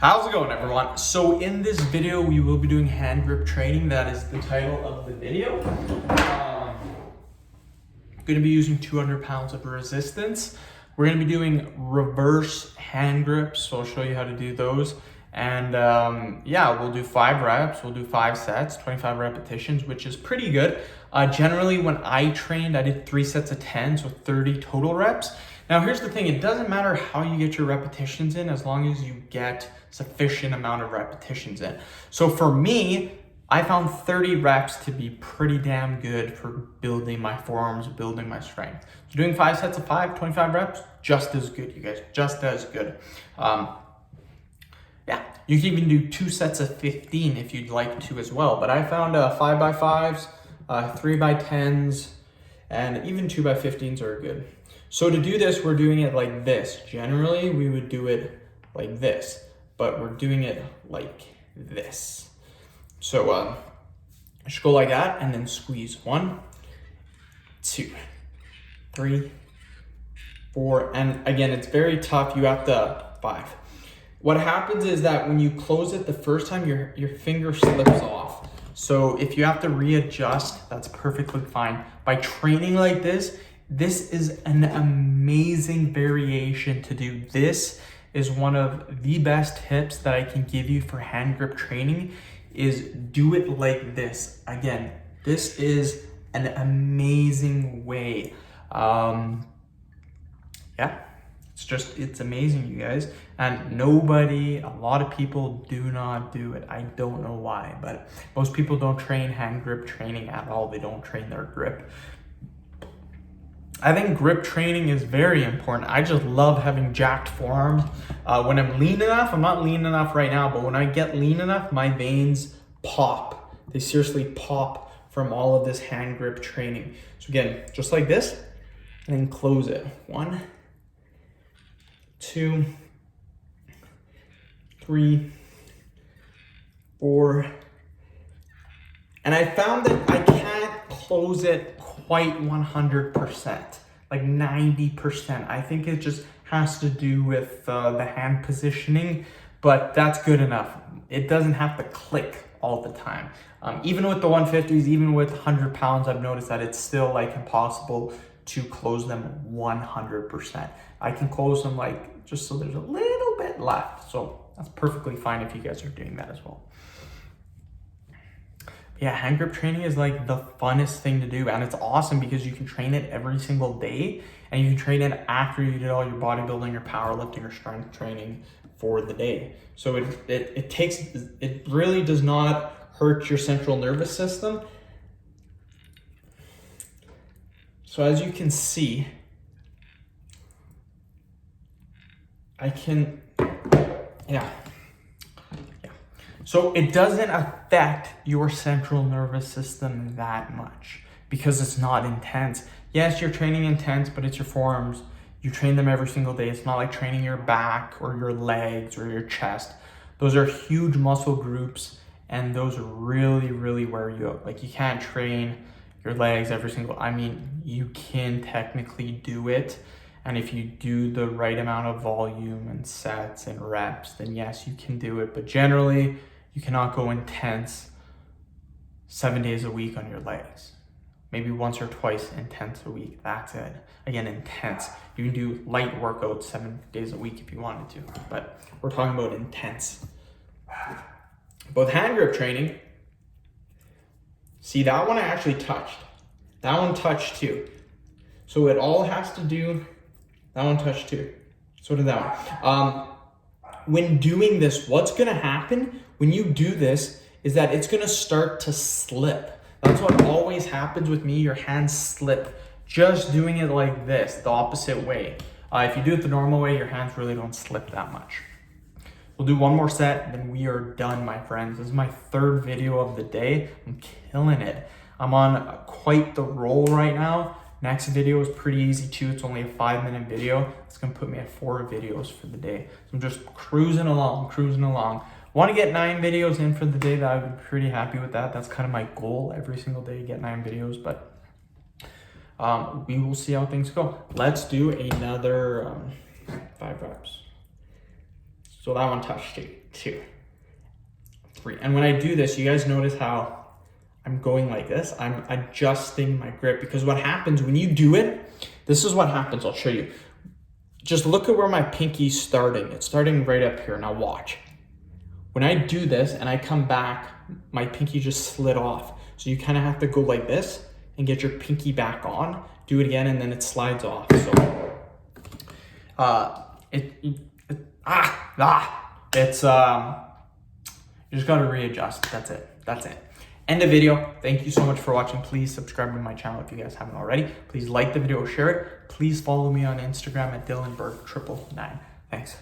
How's it going, everyone? So in this video, we will be doing hand grip training. That is the title of the video. Going to be using 200 pounds of resistance. We're going to be doing reverse hand grips, so I'll show you how to do those. And yeah, we'll do 5 reps, we'll do 5 sets, 25 repetitions, which is pretty good. Generally, when I trained, I did 3 sets of 10, so 30 total reps. Now, here's the thing, it doesn't matter how you get your repetitions in as long as you get sufficient amount of repetitions in. So for me, I found 30 reps to be pretty damn good for building my forearms, building my strength. So doing 5 sets of 5, 25 reps, just as good, you guys, just as good. Yeah, you can even do 2 sets of 15 if you'd like to as well. But I found 5x5s, 3x10s, and even 2x15s are good. So to do this, we're doing it like this. Generally, we would do it like this, but we're doing it like this. So just go like that and then squeeze. 1, 2, 3, 4, and again, it's very tough. You have to 5. What happens is that when you close it the first time, your finger slips off. So if you have to readjust, that's perfectly fine. By training like this is an amazing variation to do. This is one of the best tips that I can give you for hand grip training is do it like this. Again, this is an amazing way. Yeah, it's amazing, you guys. And a lot of people do not do it. I don't know why, but most people don't train hand grip training at all. They don't train their grip. I think grip training is very important. I just love having jacked forearms. When I'm lean enough, I'm not lean enough right now, but when I get lean enough, my veins pop. They seriously pop from all of this hand grip training. So again, just like this, and then close it. 1, 2, 3, 4. And I found that I can't close it quite 100%, like 90%. I think it just has to do with the hand positioning, but that's good enough. It doesn't have to click all the time. Even with the 150s, even with 100 pounds, I've noticed that it's still like impossible to close them 100%. I can close them like just so there's a little bit left. So that's perfectly fine if you guys are doing that as well. Yeah, hand grip training is like the funnest thing to do, and it's awesome because you can train it every single day, and you can train it after you did all your bodybuilding, your powerlifting, or strength training for the day. So it really does not hurt your central nervous system. So as you can see, So it doesn't affect your central nervous system that much because it's not intense. Yes, you're training intense, but it's your forearms. You train them every single day. It's not like training your back or your legs or your chest. Those are huge muscle groups, and those really, really wear you out. Like you can't train your legs every single, you can technically do it. And if you do the right amount of volume and sets and reps, then yes, you can do it. But generally, you cannot go intense 7 days a week on your legs. Maybe once or twice intense a week, that's it. Again, intense. You can do light workouts 7 days a week if you wanted to, but we're talking about intense. Both hand grip training, see that one I actually touched. That one touched too. So it all has to do, that one touched too. So did that one. When doing this, what's gonna happen when you do this is that it's gonna start to slip. That's what always happens with me, your hands slip. Just doing it like this, the opposite way. If you do it the normal way, your hands really don't slip that much. We'll do one more set, then we are done, my friends. This is my 3rd video of the day. I'm killing it. I'm on quite the roll right now. Next video is pretty easy too. It's only a 5-minute video. It's gonna put me at 4 videos for the day. So I'm just cruising along. Want to get 9 videos in for the day. That I would be pretty happy with that. That's kind of my goal every single day, get 9 videos, but we will see how things go. Let's do another 5 reps. So that one touched 2, 3. And when I do this, you guys notice how I'm going like this? I'm adjusting my grip, because what happens when you do it, this is what happens. I'll show you. Just look at where my pinky's starting. It's starting right up here. Now watch. When I do this and I come back, my pinky just slid off. So you kind of have to go like this and get your pinky back on. Do it again, and then it slides off. So it's you just gotta readjust. That's it. End of video. Thank you so much for watching. Please subscribe to my channel if you guys haven't already. Please like the video, share it. Please follow me on Instagram at DylanBerg999. Thanks.